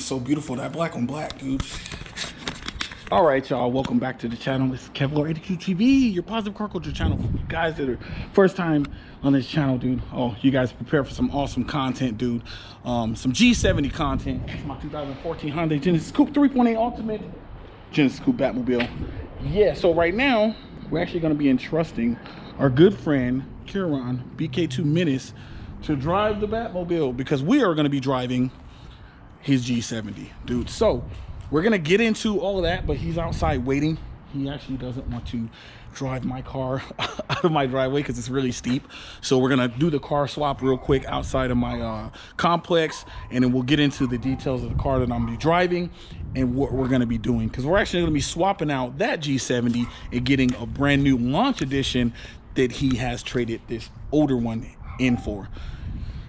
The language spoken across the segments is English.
so beautiful. That black on black, dude. All right, y'all, welcome back to the channel. This is Kevlar 82 TV, your positive car culture channel. For you guys that are first time on this channel, dude, oh, you guys prepare for some awesome content, dude. Some G70 content. It's my 2014 Hyundai Genesis Coupe 3.8 Ultimate Genesis Coupe Batmobile. Yeah, so right now we're actually going to be entrusting our good friend Kieran Bk2 Menace to drive the Batmobile, because we are going to be driving his G70, dude. So we're gonna get into all of that, but he's outside waiting. He actually doesn't want to drive my car out of my driveway because it's really steep. So we're gonna do the car swap real quick outside of my complex, and then we'll get into the details of the car that I'm gonna be driving and what we're gonna be doing, because we're actually gonna be swapping out that G70 and getting a brand new launch edition that he has traded this older one in for.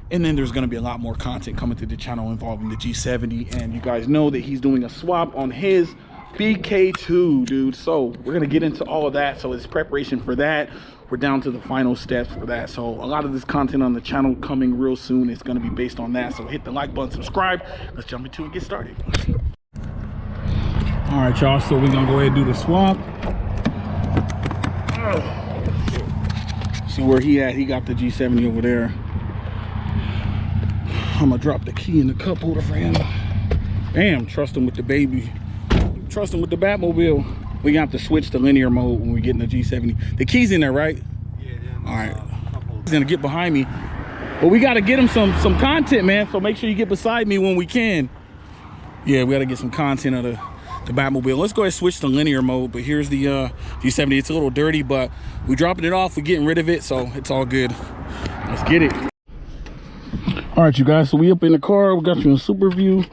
And then there's going to be a lot more content coming to the channel involving the G70, and you guys know that he's doing a swap on his Bk2, dude. So we're going to get into all of that. So it's preparation for that. We're down to the final steps for that. So a lot of this content on the channel coming real soon. It's going to be based on that. So hit the like button, subscribe. Let's jump into it and get started. All right, y'all, so we're going to go ahead and do the swap. See where he at. He got the G70 over there. I'm gonna drop the key in the cup holder for him. Damn, trust him with the baby. Trust him with the Batmobile. We gonna have to switch to linear mode when we get in the G70. The key's in there, right? Yeah. All right. He's gonna get behind me, but we gotta get him some content, man. So make sure you get beside me when we can. Yeah, we gotta get some content of the Batmobile. Let's go ahead and switch to linear mode. But here's the G70. It's a little dirty, but we dropping it off. We're getting rid of it, so it's all good. Let's get it. All right, you guys, so we up in the car. We got you in super view.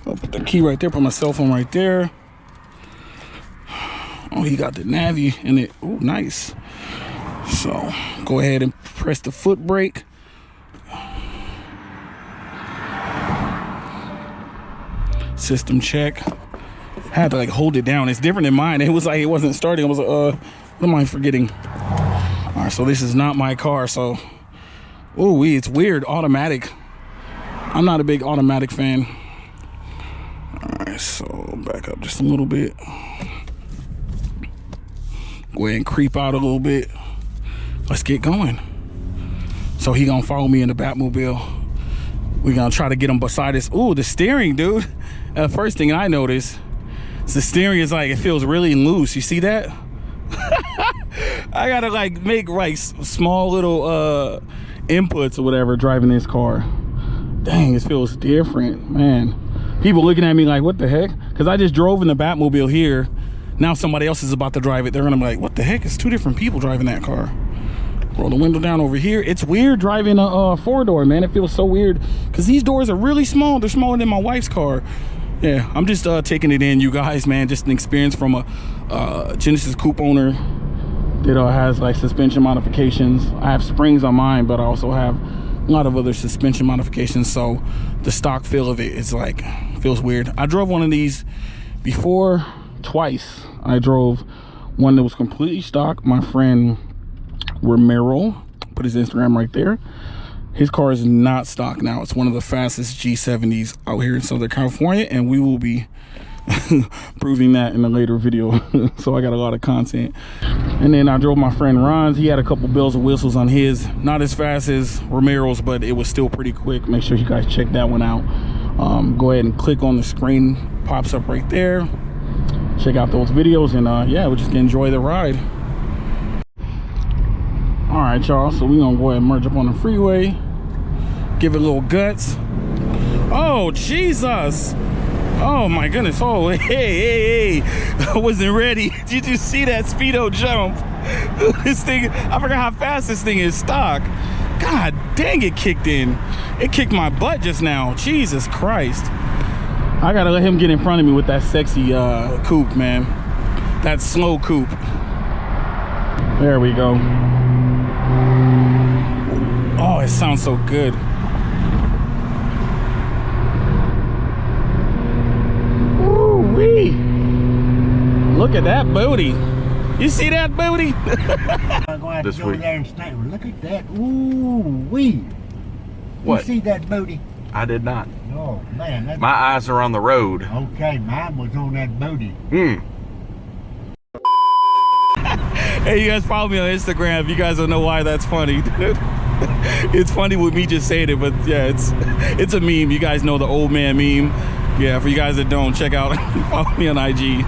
I'll put the key right there, put my cell phone right there. Oh, he got the Navi in it. Oh, nice. So go ahead and press the foot brake. System check. Had to like hold it down. It's different than mine. It was like it wasn't starting. I was like, what am I forgetting? All right, so this is not my car. So, oh, it's weird. Automatic. I'm not a big automatic fan. All right, so back up just a little bit. Go ahead and creep out a little bit. Let's get going. So he gonna follow me in the Batmobile. We gonna try to get him beside us. Ooh, the steering, dude. First thing I noticed is the steering is like, it feels really loose. You see that? I gotta like make like small little inputs or whatever driving this car. Dang, it feels different, man. People looking at me like, what the heck? Because I just drove in the Batmobile here. Now somebody else is about to drive it. They're gonna be like, what the heck? It's two different people driving that car. Roll the window down over here. It's weird driving a four-door, man. It feels so weird because these doors are really small. They're smaller than my wife's car. Yeah, I'm just taking it in, you guys, man. Just an experience from a Genesis Coupe owner that has like suspension modifications. I have springs on mine, but I also have a lot of other suspension modifications, so the stock feel of it is like, feels weird. I drove one of these before twice. I drove one that was completely stock. My friend Romero, put his Instagram right there. His car is not stock now. It's one of the fastest G70s out here in Southern California, and we will be proving that in a later video. So I got a lot of content. And then I drove my friend Ron's. He had a couple bells and whistles on his, not as fast as Romero's, but it was still pretty quick. Make sure you guys check that one out. Go ahead and click on the screen, pops up right there. Check out those videos, and yeah, we're just gonna enjoy the ride. All right, y'all, so we're gonna go ahead and merge up on the freeway, give it a little guts. Oh Jesus, oh my goodness. Oh, hey, I wasn't ready. Did you see that speedo jump? This thing, I forgot how fast this thing is stock. God dang, it kicked in. It kicked my butt just now. Jesus Christ. I gotta let him get in front of me with that sexy coupe, man. That slow coupe. There we go. Oh, it sounds so good. Woo-wee. Look at that booty. You see that booty? I'm going to go there and snap. Look at that. Ooh-wee. What? You see that booty? I did not. Oh, man. That's... My eyes are on the road. Okay, mine was on that booty. Hey, you guys follow me on Instagram if you guys don't know why that's funny, dude. It's funny with me just saying it, but yeah, it's a meme. You guys know the old man meme. Yeah, for you guys that don't, check out, follow me on IG.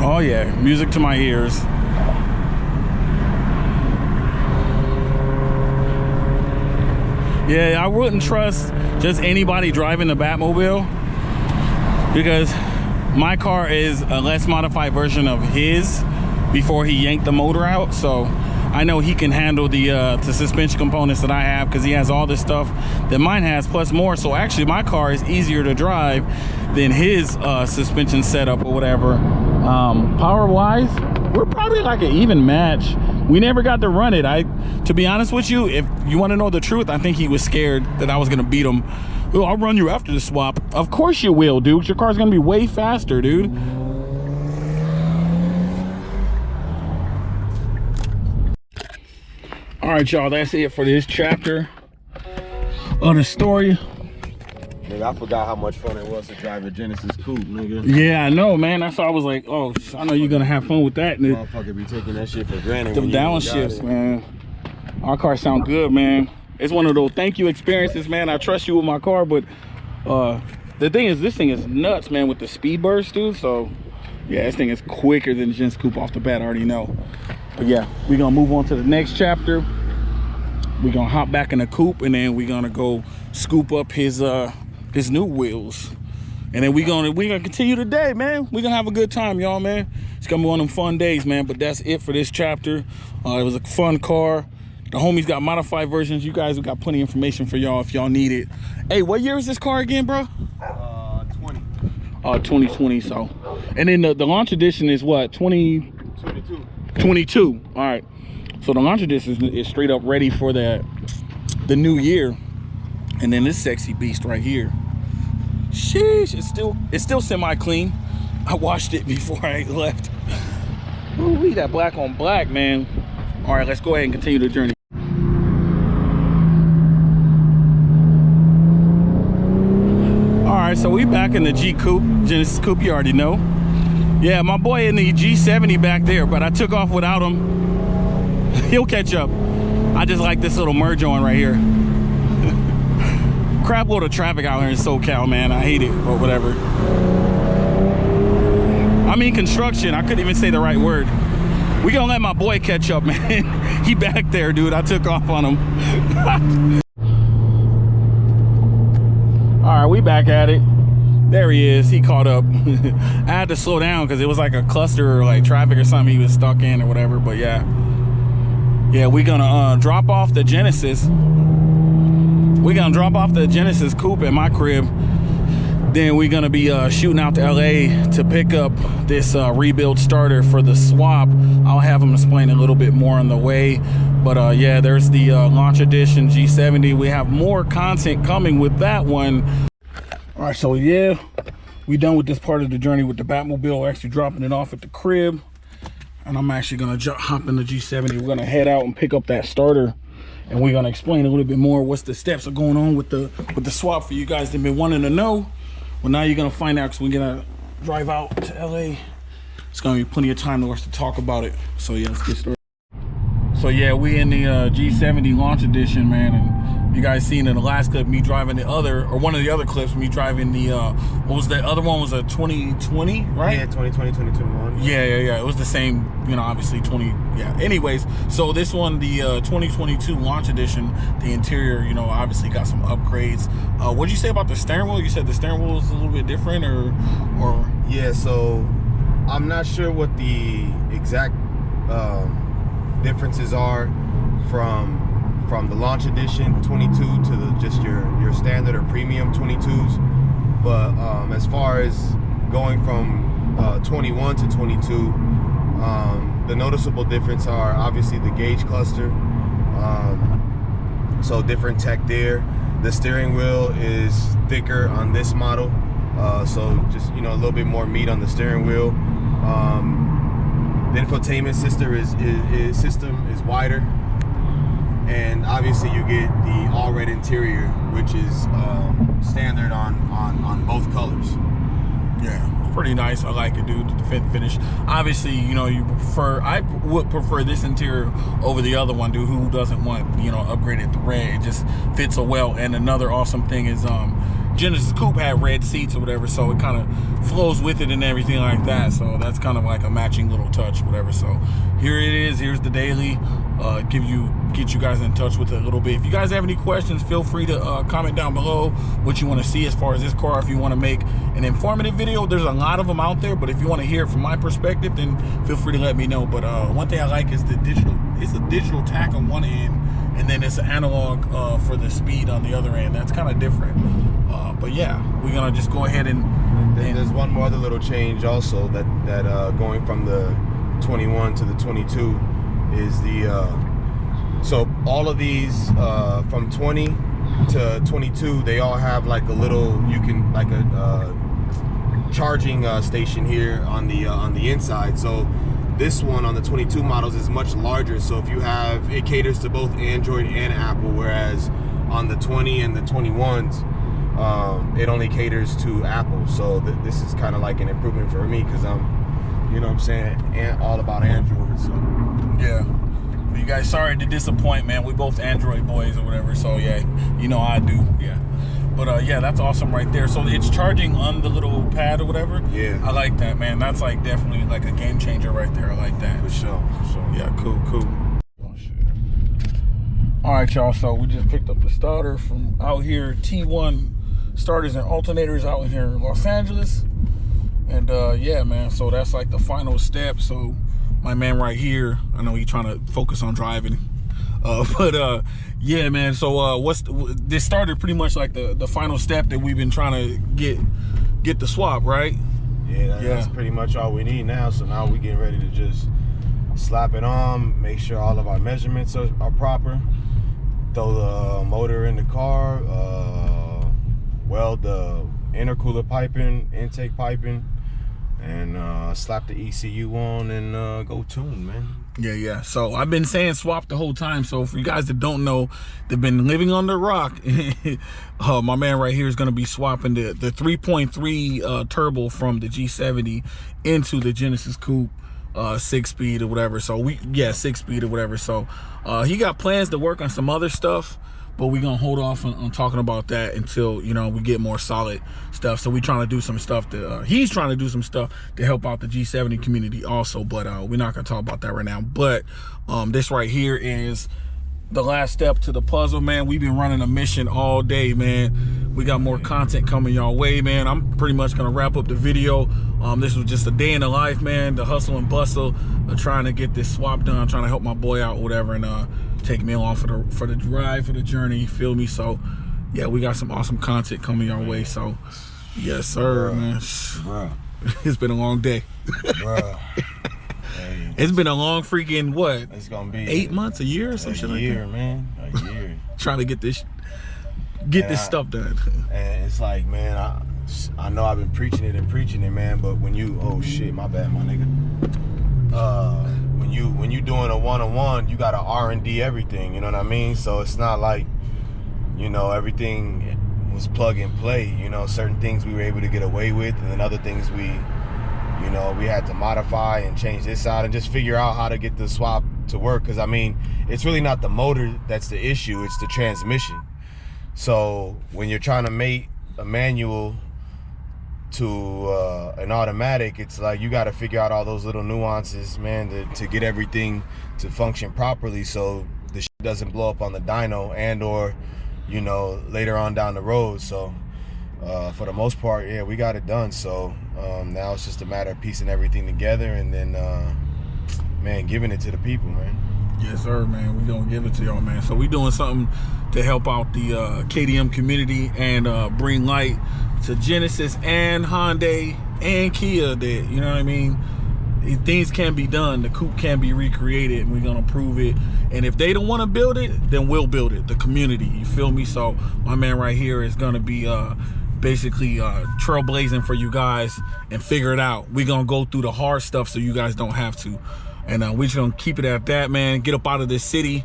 Oh yeah, music to my ears. Yeah, I wouldn't trust just anybody driving the Batmobile because my car is a less modified version of his before he yanked the motor out. So I know he can handle the suspension components that I have because he has all this stuff that mine has plus more. So actually my car is easier to drive than his suspension setup or whatever. Power wise, we're probably like an even match. We never got to run it. To be honest with you, if you want to know the truth, I think he was scared that I was gonna beat him. Oh, I'll run you after the swap. Of course you will, dude. Your car's gonna be way faster, dude. All right, y'all, that's it for this chapter of the story. Nigga, I forgot how much fun it was to drive a Genesis Coupe, nigga. Yeah, I know, man. That's why I was like, oh, I know you're gonna have fun with that. Motherfucker be taking that shit for granted. The downshifts, man. Our car sound good, man. It's one of those thank you experiences, man. I trust you with my car, but the thing is, this thing is nuts, man, with the speed burst, dude. So yeah, this thing is quicker than the Genesis Coupe off the bat, I already know. But yeah, we're gonna move on to the next chapter. We're gonna hop back in the coupe, and then we're gonna go scoop up his new wheels, and then we're gonna continue the day, man. We're gonna have a good time, y'all, man. It's gonna be one of them fun days, man. But that's it for this chapter. It was a fun car. The homies got modified versions. You guys, we got plenty of information for y'all if y'all need it. Hey, what year is this car again, bro? 20. 2020. So, and then the launch edition is what? 22. All right. So the launch edition is straight up ready for the new year. And then this sexy beast right here. Sheesh, it's still semi-clean. I washed it before I left. Ooh, that black on black, man. All right, let's go ahead and continue the journey. All right, so we back in the G Coupe, Genesis Coupe, you already know. Yeah, my boy in the G70 back there, but I took off without him. He'll catch up. I just like this little merge on right here. Crap load of traffic out here in SoCal, man. I hate it, but whatever. I mean construction. I couldn't even say the right word. We gonna let my boy catch up, man. He back there, dude. I took off on him. All right, we back at it. There he is. He caught up. I had to slow down because it was like a cluster or like traffic or something he was stuck in or whatever. But yeah, we gonna drop off the Genesis. We're gonna drop off the Genesis Coupe at my crib. Then we're gonna be shooting out to LA to pick up this rebuild starter for the swap. I'll have him explain a little bit more on the way. But yeah, there's the launch edition G70. We have more content coming with that one. All right, so yeah, we done with this part of the journey with the Batmobile. We're actually dropping it off at the crib. And I'm actually gonna hop in the G70. We're gonna head out and pick up that starter. And we're gonna explain a little bit more what's the steps are going on with the swap for you guys that have been wanting to know. Well, now you're gonna find out because we're gonna drive out to LA. It's gonna be plenty of time for us to talk about it. So yeah, let's get started. So yeah, we in the G70 launch edition, man. And you guys seen in the last clip me driving the other, or one of the other clips, me driving the, what was that other one? Was a 2020, right? Yeah, 2020, 2021. Yeah. It was the same, you know, obviously 20, yeah. Anyways, so this one, the 2022 launch edition, the interior, you know, obviously got some upgrades. What did you say about the steering wheel? You said the steering wheel is a little bit different or? Yeah, so I'm not sure what the exact differences are from the launch edition 22 to just your standard or premium 22s, but as far as going from 21 to 22, The noticeable difference are obviously the gauge cluster. So different tech there. The steering wheel is thicker on this model. So just, you know, a little bit more meat on the steering wheel. The infotainment system is wider, and obviously you get the all red interior, which is standard on both colors. Yeah, pretty nice. I like it, dude. The fit finish. Obviously, you know, I would prefer this interior over the other one, dude. Who doesn't want, you know, upgraded the red? It just fits so well. And another awesome thing is Genesis Coupe had red seats or whatever, so it kind of flows with it and everything like that. So that's kind of like a matching little touch, whatever. So here it is. Here's the daily. Get you guys in touch with it a little bit. If you guys have any questions, feel free to comment down below what you want to see as far as this car. If you want to make an informative video, there's a lot of them out there, but if you want to hear it from my perspective, then feel free to let me know. But one thing I like is the digital. It's a digital tack on one end, and then it's an analog for the speed on the other end. That's kind of different. But yeah, we're gonna just go ahead and there's one more other little change also that going from the 21 to the 22 is the so all of these from 20 to 22, they all have like a little, like a charging station here on the inside. So this one on the 22 models is much larger, so if you have, it caters to both Android and Apple, whereas on the 20 and the 21s it only caters to Apple. So this is kind of like an improvement for me, because I'm, you know what I'm saying, all about Android. So yeah, you guys, sorry to disappoint, man. We both Android boys or whatever, so yeah, you know I do. Yeah, but yeah, that's awesome right there. So it's charging on the little pad or whatever. Yeah, I like that, man. That's like definitely like a game changer right there. I like that. For sure. Yeah, cool. Oh shit. All right, y'all, so we just picked up the starter from out here, T1 starters and alternators out here in Los Angeles. And yeah, man, so that's like the final step. So my man right here, I know he's trying to focus on driving, but yeah, man, so this started pretty much like the final step that we've been trying to get the swap, right? Yeah, that's pretty much all we need now. So now we're getting ready to just slap it on, make sure all of our measurements are proper, throw the motor in the car, weld the intercooler piping, intake piping, and slap the ECU on and go tune, man. Yeah. So I've been saying swap the whole time. So for you guys that don't know, they've been living under a rock. My man right here is going to be swapping the 3.3 turbo from the G70 into the Genesis Coupe 6-speed or whatever. So 6-speed or whatever. So he got plans to work on some other stuff, but we're gonna hold off on talking about that until, you know, we get more solid stuff. So we're trying to do some stuff to he's trying to do some stuff to help out the G70 community also, but we're not gonna talk about that right now. But this right here is the last step to the puzzle, man. We've been running a mission all day, man. We got more content coming y'all way, man. I'm pretty much gonna wrap up the video. This was just a day in the life, man, the hustle and bustle of trying to get this swap done, trying to help my boy out, whatever, and take me along for the drive, for the journey, you feel me? So yeah, we got some awesome content coming your way. So yes, sir, man. Bruh. It's been a long day. Bruh. Hey, it's been a long freaking, what? It's gonna be 8 months, a year or some shit like that. A year, man. A year. Trying to get this stuff done. And it's like, man, I know I've been preaching it, man, but when you, oh shit, my bad, my nigga. When you doing a one-on-one, you gotta R&D everything, you know what I mean? So it's not like, you know, everything was plug and play. You know, certain things we were able to get away with, and then other things we had to modify and change this out and just figure out how to get the swap to work. Because I mean, it's really not the motor that's the issue, it's the transmission. So when you're trying to make a manual to an automatic, it's like you got to figure out all those little nuances, man, to get everything to function properly, so the shit doesn't blow up on the dyno and or, you know, later on down the road. So for the most part, yeah, we got it done. So now it's just a matter of piecing everything together and then man, giving it to the people, man. Yes, sir, man. We gonna give it to y'all, man. So we doing something to help out the KDM community and bring light to Genesis and Hyundai and Kia that, you know what I mean, things can be done. The coupe can be recreated, and we're gonna prove it. And if they don't want to build it, then we'll build it. The community, you feel me? So my man right here is gonna be basically trailblazing for you guys and figure it out. We're gonna go through the hard stuff so you guys don't have to. And we're just gonna keep it at that, man. Get up out of this city,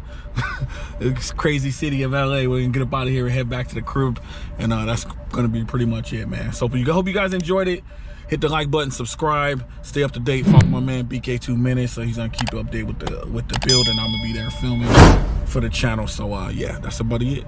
this crazy city of LA. We're gonna get up out of here and head back to the crib. And that's gonna be pretty much it, man. So I hope you guys enjoyed it. Hit the like button, subscribe, stay up to date. Follow my man Bk2 Minutes, so he's gonna keep you updated with the build, and I'm gonna be there filming for the channel. So yeah, that's about it.